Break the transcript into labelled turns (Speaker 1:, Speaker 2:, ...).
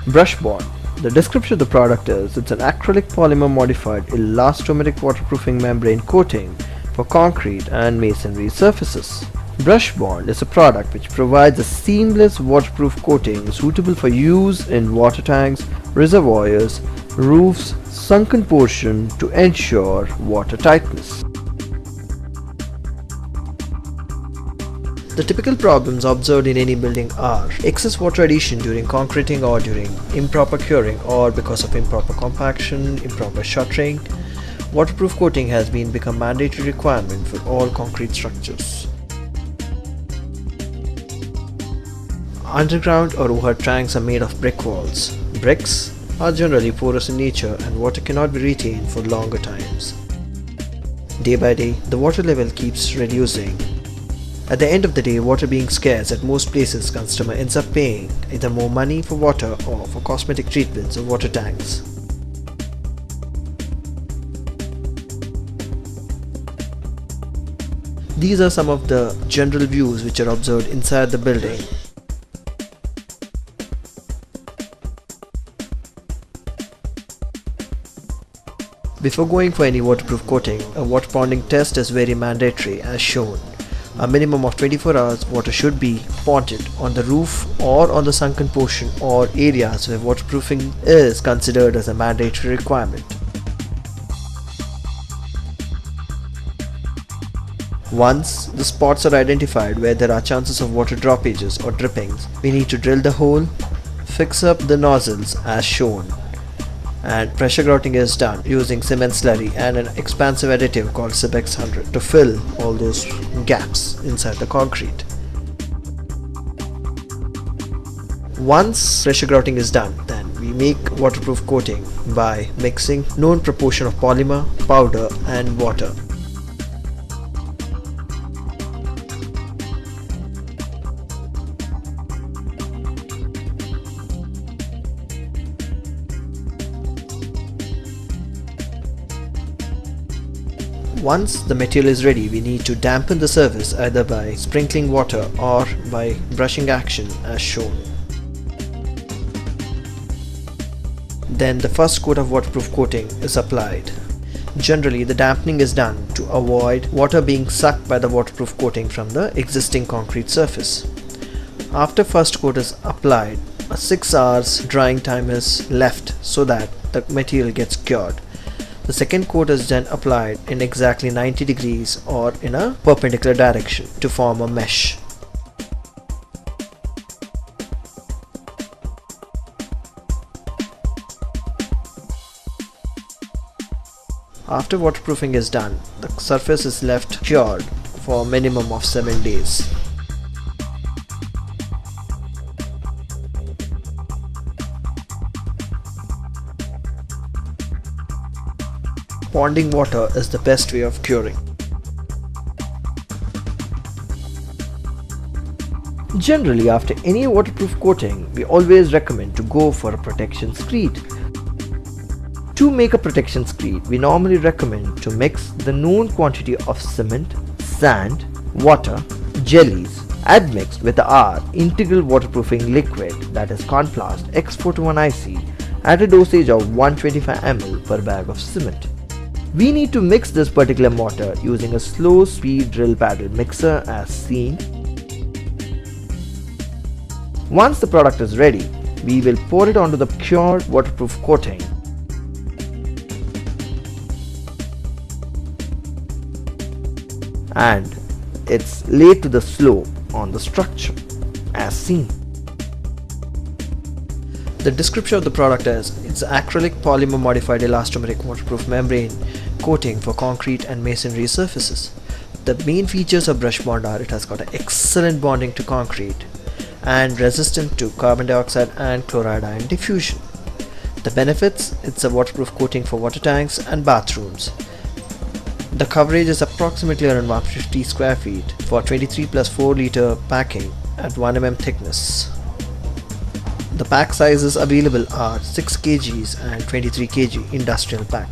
Speaker 1: Brush Bond. The description of the product is it's an acrylic polymer modified elastomeric waterproofing membrane coating for concrete and masonry surfaces. Brush Bond is a product which provides a seamless waterproof coating suitable for use in water tanks, reservoirs, roofs, sunken portion to ensure water tightness. The typical problems observed in any building are excess water addition during concreting or during improper curing or because of improper compaction, improper shuttering. Waterproof coating has become mandatory requirement for all concrete structures. Underground or overhead tanks are made of brick walls. Bricks are generally porous in nature and water cannot be retained for longer times. Day by day, the water level keeps reducing. At the end of the day, water being scarce at most places, customer ends up paying either more money for water or for cosmetic treatments of water tanks. These are some of the general views which are observed inside the building. Before going for any waterproof coating, a water bonding test is very mandatory as shown. A minimum of 24 hours water should be ponded on the roof or on the sunken portion or areas where waterproofing is considered as a mandatory requirement. Once the spots are identified where there are chances of water droppages or drippings, we need to drill the hole, fix up the nozzles as shown, and pressure grouting is done using cement slurry and an expansive additive called Sibex 100 to fill all those gaps inside the concrete. Once pressure grouting is done, then we make waterproof coating by mixing known proportion of polymer, powder and water. Once the material is ready, we need to dampen the surface either by sprinkling water or by brushing action as shown. Then the first coat of waterproof coating is applied. Generally, the dampening is done to avoid water being sucked by the waterproof coating from the existing concrete surface. After first coat is applied, a 6 hours drying time is left so that the material gets cured. The second coat is then applied in exactly 90 degrees or in a perpendicular direction to form a mesh. After waterproofing is done, the surface is left cured for a minimum of 7 days. Ponding water is the best way of curing. Generally, after any waterproof coating, we always recommend to go for a protection screed. To make a protection screed, we normally recommend to mix the known quantity of cement, sand, water, jellies, admixed with our integral waterproofing liquid, that is Conplast X421IC, at a dosage of 125 ml per bag of cement. We need to mix this particular mortar using a slow speed drill paddle mixer as seen. Once the product is ready, we will pour it onto the cured waterproof coating. And it's laid to the slope on the structure as seen. The description of the product is it's acrylic polymer modified elastomeric waterproof membrane coating for concrete and masonry surfaces. The main features of Brush Bond are it has got an excellent bonding to concrete and resistant to carbon dioxide and chloride ion diffusion. The benefits: it's a waterproof coating for water tanks and bathrooms. The coverage is approximately around 150 square feet for 23 plus 4 liter packing at 1 mm thickness. The pack sizes available are 6 kg and 23 kg industrial pack.